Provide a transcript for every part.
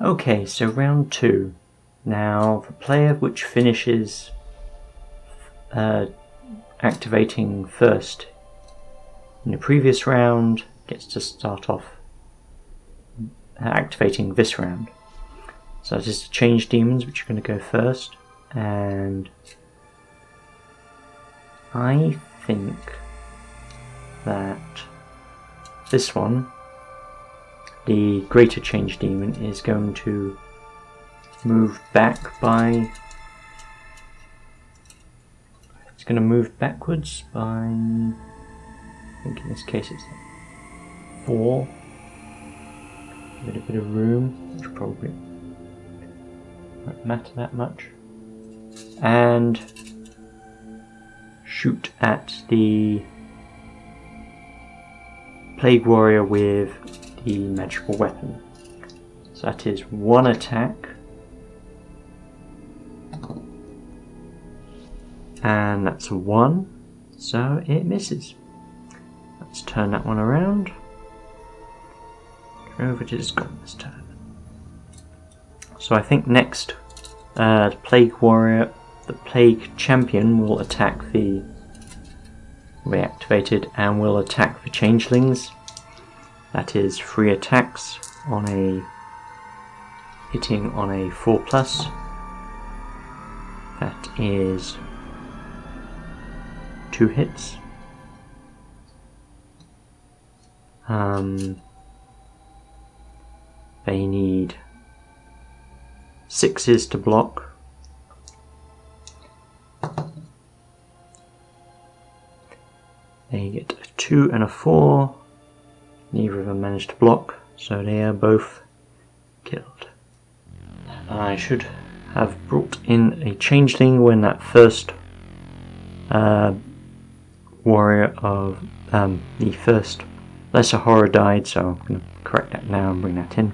Okay, so round 2. Now, the player which finishes activating first in the previous round gets to start off activating this round. So that is to change demons, which are going to go first, and I think that this one, the greater change demon, is going to move back by... It's going to move backwards by... I think in this case it's 4. Give it a bit of room, which probably won't matter that much. And shoot at the Plague Warrior with the magical weapon. So that is 1 attack. And that's a 1, so it misses. Let's turn that one around. Over it is gone this turn. So I think next, the Plague Warrior, the Plague Champion, will attack the reactivated and will attack the Changelings. That is 3 attacks on a hitting on a 4+. That is 2 hits. They need 6s to block. They get a 2 and a 4. Neither of them managed to block, so they are both killed. I should have brought in a changeling when that first warrior of the first lesser horror died, so I'm going to correct that now and bring that in.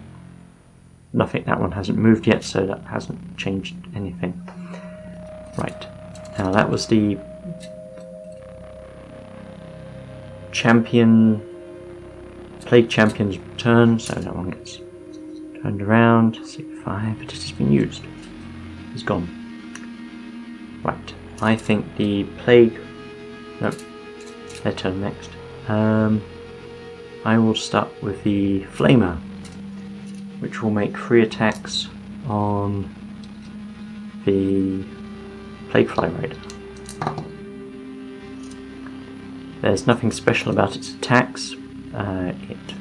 Nothing, that one hasn't moved yet, so that hasn't changed anything. Right, now that was the champion, Plague Champion's turn, so that one gets turned around. 6-5, but it has been used. It's gone. Right, I think the Plague... No, their turn next. I will start with the Flamer, which will make 3 attacks on the Plaguefly Rider. There's nothing special about its attacks. It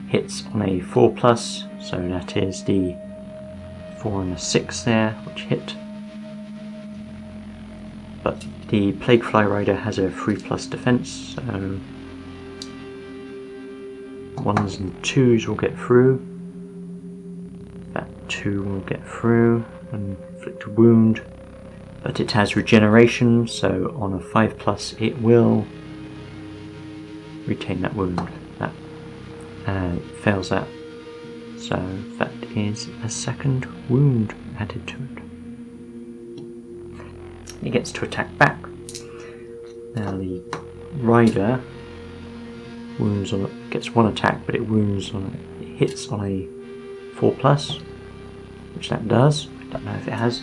hits on a 4+, so that is the 4 and a 6 there, which hit. But the Plaguefly Rider has a 3+ defense, so 1s and 2s will get through. That 2 will get through and inflict a wound, but it has regeneration, so on a 5+, it will retain that wound. That fails that, so that is a 2nd wound added to it. It gets to attack back. Now the rider wounds on it, gets 1 attack, but it wounds on it. It hits on a 4+, which that does. I don't know if it has.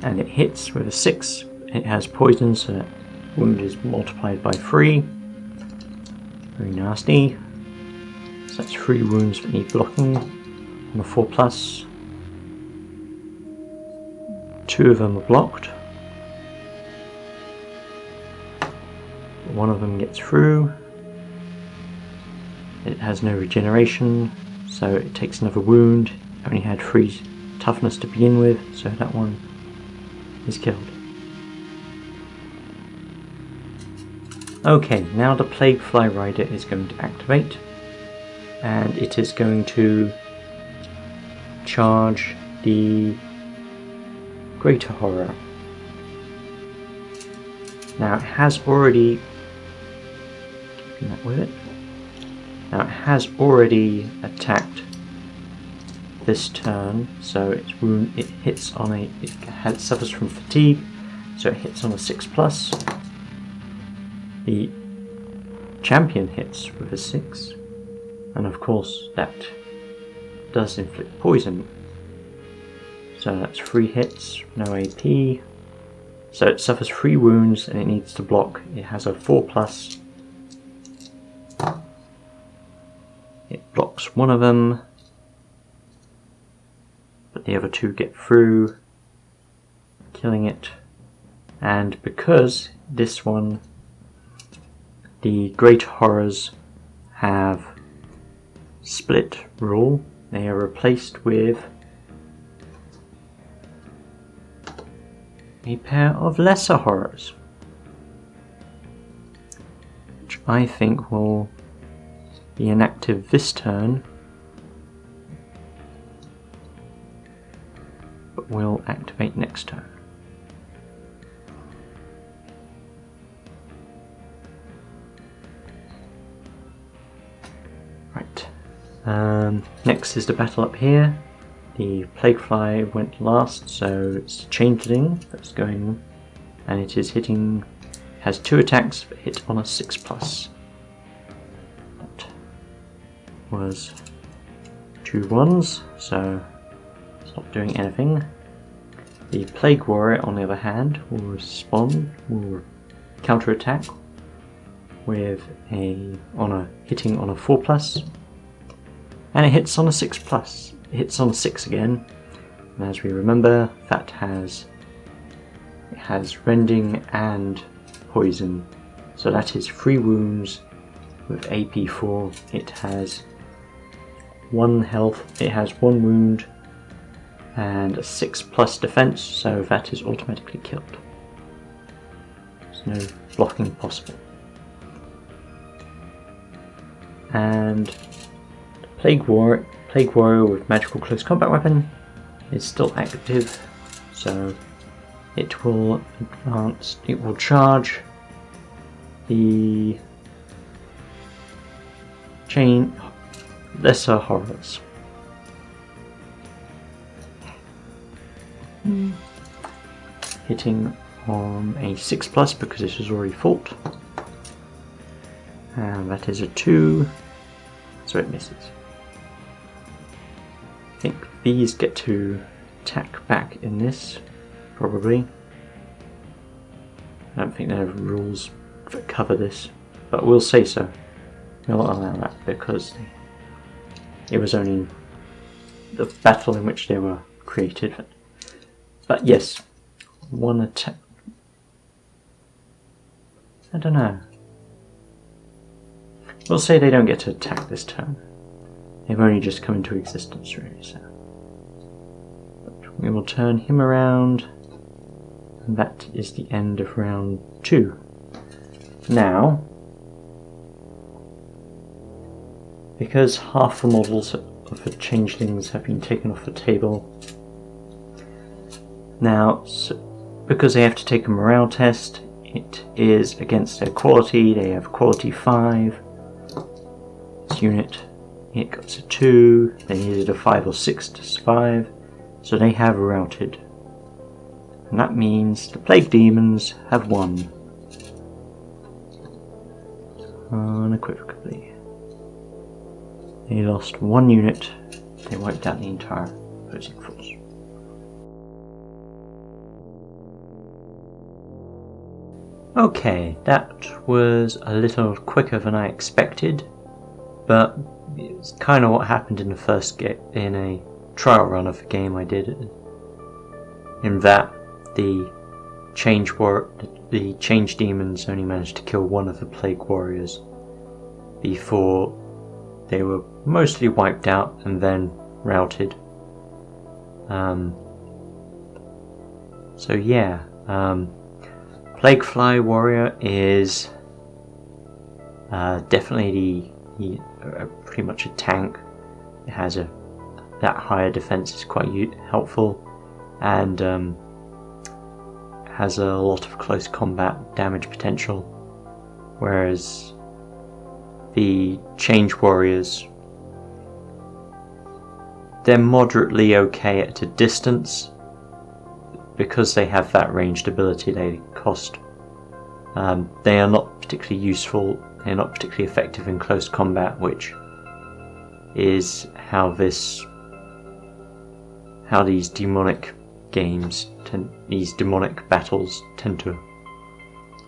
And it hits with a 6. It has poison, so that wound is multiplied by 3. Very nasty. So that's 3 wounds that need blocking on a 4+. 2 of them are blocked. 1 of them gets through. It has no regeneration, so it takes another wound. It only had 3 toughness to begin with, so that one is killed. Okay, now the Plaguefly Rider is going to activate, and it is going to charge the Greater Horror. Now it has already... keeping that with it. Now it has already attacked this turn, so it hits on a... it suffers from fatigue, so it hits on a 6+. The champion hits with a 6, and of course that does inflict poison. So that's 3 hits, no AP. So it suffers 3 wounds and it needs to block. It has a 4+. It blocks one of them, but the other 2 get through, killing it. And because this one, the Great Horrors have split rule, they are replaced with a pair of Lesser Horrors, which I think will be inactive this turn, but will activate next turn. Right. Next is the battle up here. The Plaguefly went last, so it's Changeling that's going, and it is hitting, has 2 attacks, but hit on a 6+. That was 2 ones, so it's not doing anything. The Plague Warrior, on the other hand, will respond, will counter-attack with hitting on a 4+, and it hits on a 6+. It hits on a 6 again, and as we remember, that has rending and poison, so that is 3 wounds with AP 4. It has 1 health, it has 1 wound and a 6+ defense, so that is automatically killed. There's no blocking possible. And the Plague Warrior with Magical Close Combat Weapon is still active, so it will advance, it will charge the Lesser Horrors. Hitting on a 6+ because this was already fought, and that is a 2, so it misses. I think these get to attack back in this, probably. I don't think there are rules that cover this, but we'll say so. We'll allow that because it was only the battle in which they were created. But yes, 1 attack. I don't know. We'll say they don't get to attack this turn. They've only just come into existence, really, so. But we will turn him around, and that is the end of round 2. Now, because half the models of the changelings have been taken off the table, now, because they have to take a morale test, it is against their quality. They have quality 5. This unit, it got a 2, they needed a 5 or 6 to survive, so they have routed. And that means the Plague Demons have won. Unequivocally. They lost 1 unit, they wiped out the entire opposing force. Okay, that was a little quicker than I expected, but it's kind of what happened in the first in a trial run of the game I did, in that the change demons only managed to kill 1 of the Plague Warriors before they were mostly wiped out and then routed. So yeah, Plaguefly Warrior is definitely pretty much a tank. It has that higher defense is quite helpful, and has a lot of close combat damage potential, whereas the Change Warriors, they're moderately okay at a distance because they have that ranged ability they cost. They are not particularly useful, they're not particularly effective in close combat, which is how this how these demonic games, these demonic battles tend to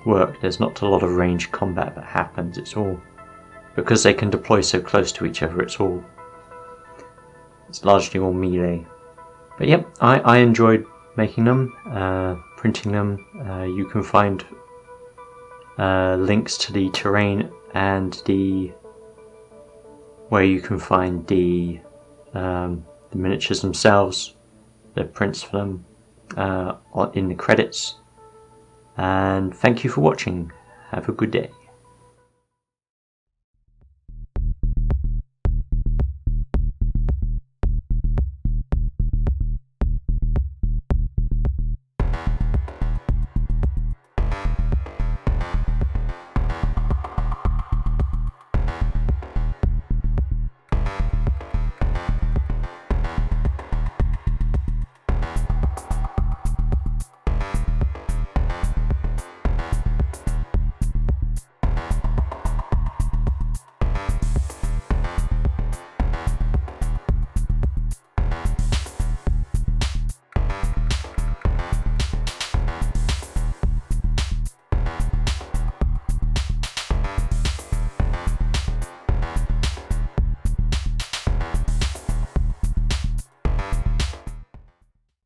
work. There's not a lot of ranged combat that happens. It's all, because they can deploy so close to each other, it's largely all melee. But yep, I enjoyed making them, printing them. You can find links to the terrain and where you can find the miniatures themselves, the prints for them, in the credits. And thank you for watching. Have a good day.